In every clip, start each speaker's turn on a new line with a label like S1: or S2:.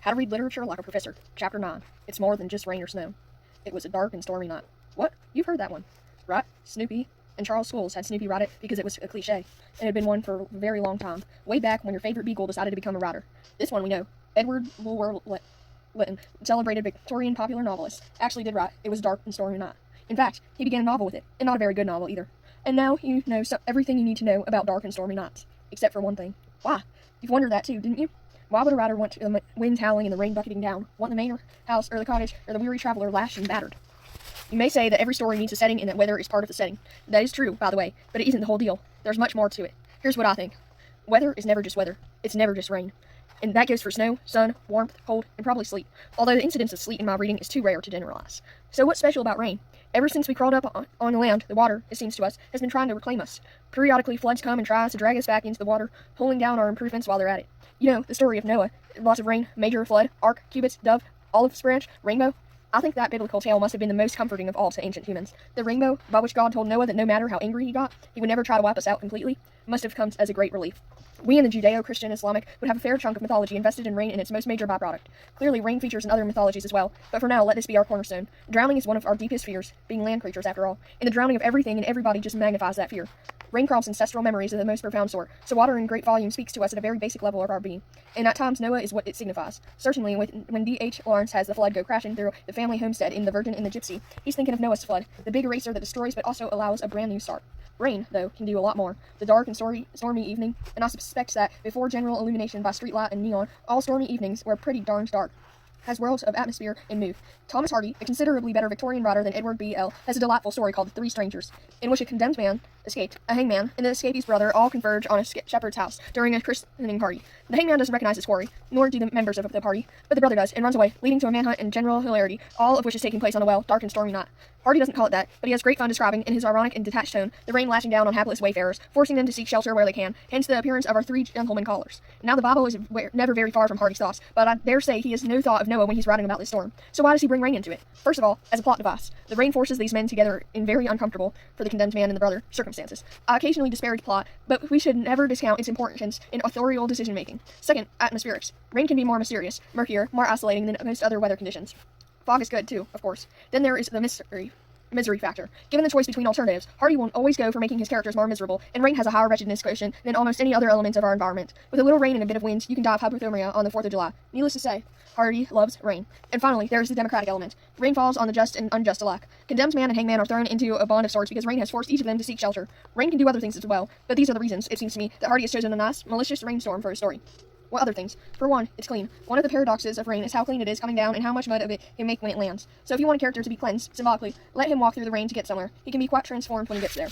S1: How to Read Literature Like a Professor, Chapter 9. It's more than just rain or snow. It was a dark and stormy night. What? You've heard that one, right? Snoopy and Charles Schools had Snoopy write it because it was a cliche. It had been one for a very long time, way back when your favorite beagle decided to become a writer. This one we know. Edward Bulwer-Lytton, celebrated Victorian popular novelist, actually did write It Was a Dark and Stormy Night. In fact, he began a novel with it, and not a very good novel either. And now you know everything you need to know about dark and stormy nights, except for one thing. Why? You've wondered that too, didn't you? Why would a writer want the wind howling and the rain bucketing down, want the manor house or the cottage or the weary traveler lashed and battered? You may say that every story needs a setting and that weather is part of the setting. That is true, by the way, but it isn't the whole deal. There's much more to it. Here's what I think. Weather is never just weather. It's never just rain. And that goes for snow, sun, warmth, cold, and probably sleet, although the incidence of sleet in my reading is too rare to generalize. So what's special about rain? Ever since we crawled up on the land, the water, it seems to us, has been trying to reclaim us. Periodically, floods come and tries to drag us back into the water, pulling down our improvements while they're at it. You know, the story of Noah. Lots of rain, major flood, ark, cubits, dove, olive branch, rainbow. I think that biblical tale must have been the most comforting of all to ancient humans. The rainbow, by which God told Noah that no matter how angry he got, he would never try to wipe us out completely, must have come as a great relief. We in the Judeo-Christian Islamic would have a fair chunk of mythology invested in rain in its most major byproduct. Clearly, rain features in other mythologies as well, but for now, let this be our cornerstone. Drowning is one of our deepest fears, being land creatures after all, and the drowning of everything and everybody just magnifies that fear. Raincroft's ancestral memories are the most profound sort, so water in great volume speaks to us at a very basic level of our being, and at times Noah is what it signifies. Certainly, when D.H. Lawrence has the flood go crashing through the family homestead in The Virgin and the Gypsy, he's thinking of Noah's flood, the big eraser that destroys but also allows a brand new start. Rain, though, can do a lot more. The dark and stormy evening, and I suspect that before general illumination by streetlight and neon, all stormy evenings were pretty darn dark, has worlds of atmosphere and mood. Thomas Hardy, a considerably better Victorian writer than Edward B.L., has a delightful story called The Three Strangers, in which a condemned man escaped, a hangman, and the escapee's brother all converge on a shepherd's house during a christening party. The hangman doesn't recognize his quarry, nor do the members of the party, but the brother does, and runs away, leading to a manhunt and general hilarity, all of which is taking place on a dark and stormy night. Hardy doesn't call it that, but he has great fun describing, in his ironic and detached tone, the rain lashing down on hapless wayfarers, forcing them to seek shelter where they can, hence the appearance of our three gentlemen callers. Now the Bible is never very far from Hardy's thoughts, but I dare say he has no thought of Noah when he's writing about this storm. So why does he bring rain into it? First of all, as a plot device. The rain forces these men together in very uncomfortable, for the condemned man and the brother, circumstances. I occasionally disparage plot, but we should never discount its importance in authorial decision-making. Second, atmospherics. Rain can be more mysterious, murkier, more isolating than most other weather conditions. Fog is good, too, of course. Then there is the misery factor. Given the choice between alternatives, Hardy will always go for making his characters more miserable, and rain has a higher wretchedness quotient than almost any other element of our environment. With a little rain and a bit of wind, you can die of hypothermia on the 4th of July. Needless to say, Hardy loves rain. And finally, there is the democratic element. Rain falls on the just and unjust alike. Condemned man and hangman are thrown into a bond of sorts because rain has forced each of them to seek shelter. Rain can do other things as well, but these are the reasons, it seems to me, that Hardy has chosen a nice, malicious rainstorm for his story. What other things? For one, it's clean. One of the paradoxes of rain is how clean it is coming down and how much mud of it can make when it lands. So if you want a character to be cleansed, symbolically, let him walk through the rain to get somewhere. He can be quite transformed when he gets there.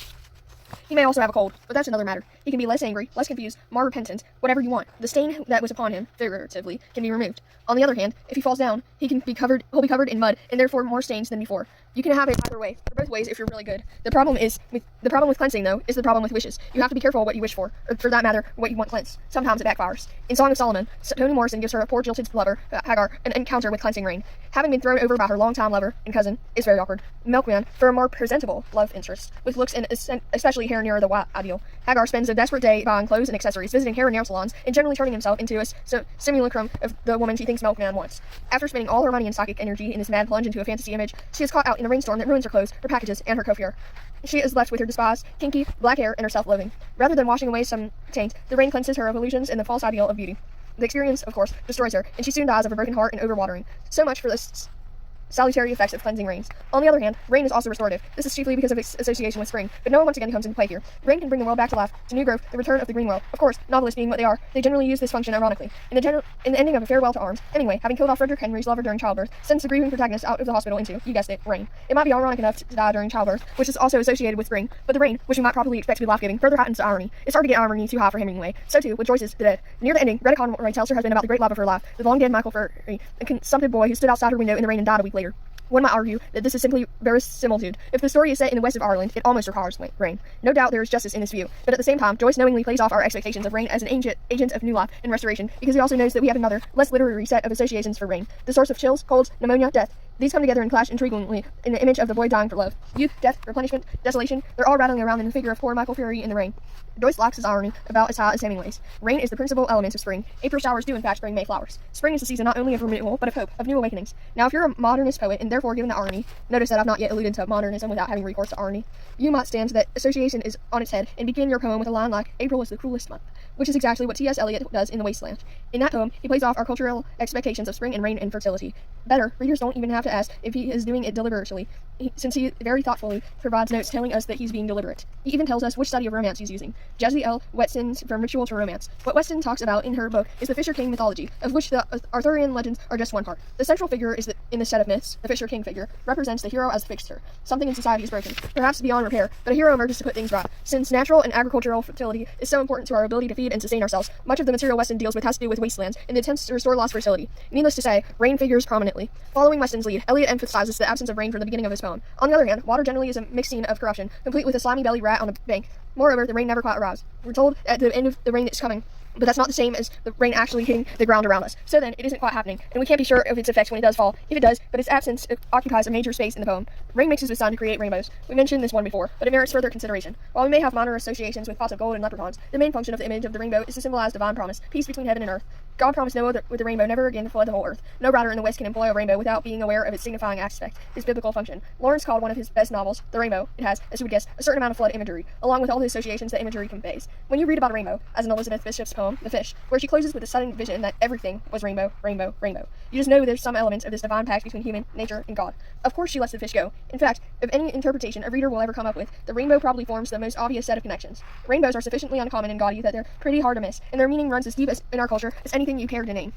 S1: He may also have a cold, but that's another matter. He can be less angry, less confused, more repentant, whatever you want. The stain that was upon him, figuratively, can be removed. On the other hand, if he falls down, he'll be covered in mud, and therefore more stains than before. You can have it either way, or both ways if you're really good. The problem with cleansing, though, is the problem with wishes. You have to be careful what you wish for, or for that matter, what you want cleansed. Sometimes it backfires. In Song of Solomon, Toni Morrison gives her poor jilted lover, Hagar, an encounter with cleansing rain. Having been thrown over by her longtime lover and cousin is very awkward. Milkman, for a more presentable love interest, with looks and especially hair nearer the white ideal. Hagar spends a desperate day buying clothes and accessories, visiting hair and nail salons, and generally turning himself into a simulacrum of the woman she thinks Milkman wants. After spending all her money and psychic energy in this mad plunge into a fantasy image, she is caught out in a rainstorm that ruins her clothes, her packages, and her coiffure. She is left with her despised, kinky, black hair and her self-loathing. Rather than washing away some taint, the rain cleanses her of illusions and the false ideal of beauty. The experience, of course, destroys her, and she soon dies of a broken heart and overwatering. So much for this salutary effects of cleansing rains. On the other hand, rain is also restorative. This is chiefly because of its association with spring, but Noah once again comes into play here. Rain can bring the world back to life, to new growth, the return of the green world. Of course, novelists being what they are, they generally use this function ironically. In the ending of A Farewell to Arms, Hemingway, having killed off Frederick Henry's lover during childbirth, sends the grieving protagonist out of the hospital into, you guessed it, rain. It might be ironic enough to die during childbirth, which is also associated with spring, but the rain, which we might probably expect to be life-giving, further heightens the irony. It's hard to get irony too high for Hemingway. So too with Joyce's The Dead. Near the ending, Greta Conroy tells her husband about the great love of her life, the long-dead Michael Furry, a consumptive boy who stood outside her window in the rain and died a week later. One might argue that this is simply verisimilitude. If the story is set in the west of Ireland, it almost requires rain. No doubt there is justice in this view, but at the same time, Joyce knowingly plays off our expectations of rain as an agent of new life and restoration, because he also knows that we have another, less literary set of associations for rain. The source of chills, colds, pneumonia, death. These come together and clash intriguingly in the image of the boy dying for love. Youth, death, replenishment, desolation, they're all rattling around in the figure of poor Michael Fury in the rain. Joyce lacks his irony about as high as Hemingway's. Rain is the principal element of spring. April showers do in fact bring May flowers. Spring is the season not only of renewal, but of hope, of new awakenings. Now if you're a modernist poet, and therefore given the irony, notice that I've not yet alluded to modernism without having recourse to irony, you might stand that association is on its head, and begin your poem with a line like, April is the cruelest month, which is exactly what T.S. Eliot does in The Wasteland. In that poem, he plays off our cultural expectations of spring and rain and fertility. Better, readers don't even have to ask if he is doing it deliberately, since he very thoughtfully provides notes telling us that he's being deliberate. He even tells us which study of romance he's using. Jessie L. Weston's From Ritual to Romance. What Weston talks about in her book is the Fisher King mythology, of which the Arthurian legends are just one part. The central figure is in the set of myths, the Fisher King figure, represents the hero as the fixture. Something in society is broken, perhaps beyond repair, but a hero emerges to put things right. Since natural and agricultural fertility is so important to our ability to feed and sustain ourselves, much of the material Weston deals with has to do with wastelands and the attempts to restore lost fertility. Needless to say, rain figures prominently. Following Weston's lead, Eliot emphasizes the absence of rain from the beginning of his poem. On the other hand, water generally is a mixed scene of corruption, complete with a slimy-bellied rat on the bank. Moreover, the rain never quite arrives. We're told at the end of the rain that's coming, but that's not the same as the rain actually hitting the ground around us. So then, it isn't quite happening, and we can't be sure of its effects when it does fall. If it does, but its absence occupies a major space in the poem. Rain mixes with sun to create rainbows. We mentioned this one before, but it merits further consideration. While we may have minor associations with pots of gold and leprechauns, the main function of the image of the rainbow is to symbolize divine promise, peace between heaven and earth. God promised Noah with the rainbow never again to flood the whole earth. No writer in the West can employ a rainbow without being aware of its signifying aspect, its biblical function. Lawrence called one of his best novels, The Rainbow. It has, as you would guess, a certain amount of flood imagery, along with all the associations that imagery conveys. When you read about a rainbow, as in Elizabeth Bishop's poem, The Fish, where she closes with a sudden vision that everything was rainbow, rainbow, rainbow, you just know there's some element of this divine pact between human, nature, and God. Of course she lets the fish go. In fact, of any interpretation a reader will ever come up with, the rainbow probably forms the most obvious set of connections. Rainbows are sufficiently uncommon and gaudy that they're pretty hard to miss, and their meaning runs as deep as in our culture as anything you care to name.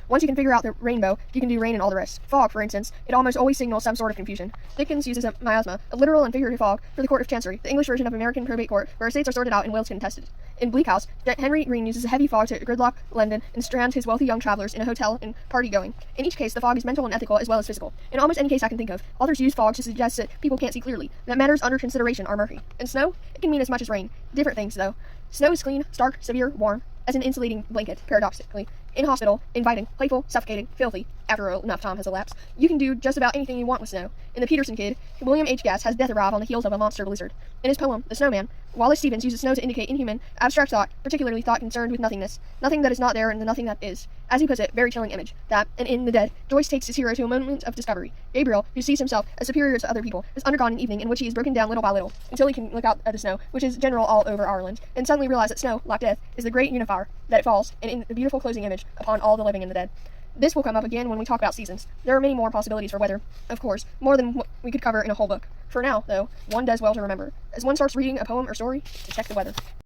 S1: Once you can figure out the rainbow, you can do rain and all the rest. Fog, for instance, it almost always signals some sort of confusion. Dickens uses a miasma, a literal and figurative fog, for the Court of Chancery, the English version of American probate court, where estates are sorted out and wills contested. In Bleak House, Henry Green uses a heavy fog to gridlock London and strand his wealthy young travelers in a hotel and party going. In each case, the fog is mental and ethical as well as physical. In almost any case I can think of, authors use fog to suggest that people can't see clearly, that matters under consideration are murky. And snow? It can mean as much as rain. Different things, though. Snow is clean, stark, severe, warm, as an insulating blanket, paradoxically. Inhospitable, inviting, playful, suffocating, filthy. After enough time has elapsed, you can do just about anything you want with snow. In The Peterson Kid, William H. Gass has death arrive on the heels of a monster blizzard. In his poem, The Snowman, Wallace Stevens uses snow to indicate inhuman, abstract thought, particularly thought concerned with nothingness, nothing that is not there and the nothing that is. As he puts it, very chilling image, that, and in The Dead, Joyce takes his hero to a moment of discovery. Gabriel, who sees himself as superior to other people, has undergone an evening in which he is broken down little by little, until he can look out at the snow, which is general all over Ireland, and suddenly realize that snow, like death, is the great unifier, that it falls, and in the beautiful closing image, upon all the living and the dead. This will come up again when we talk about seasons. There are many more possibilities for weather, of course, more than what we could cover in a whole book. For now, though, one does well to remember, as one starts reading a poem or story, to check the weather.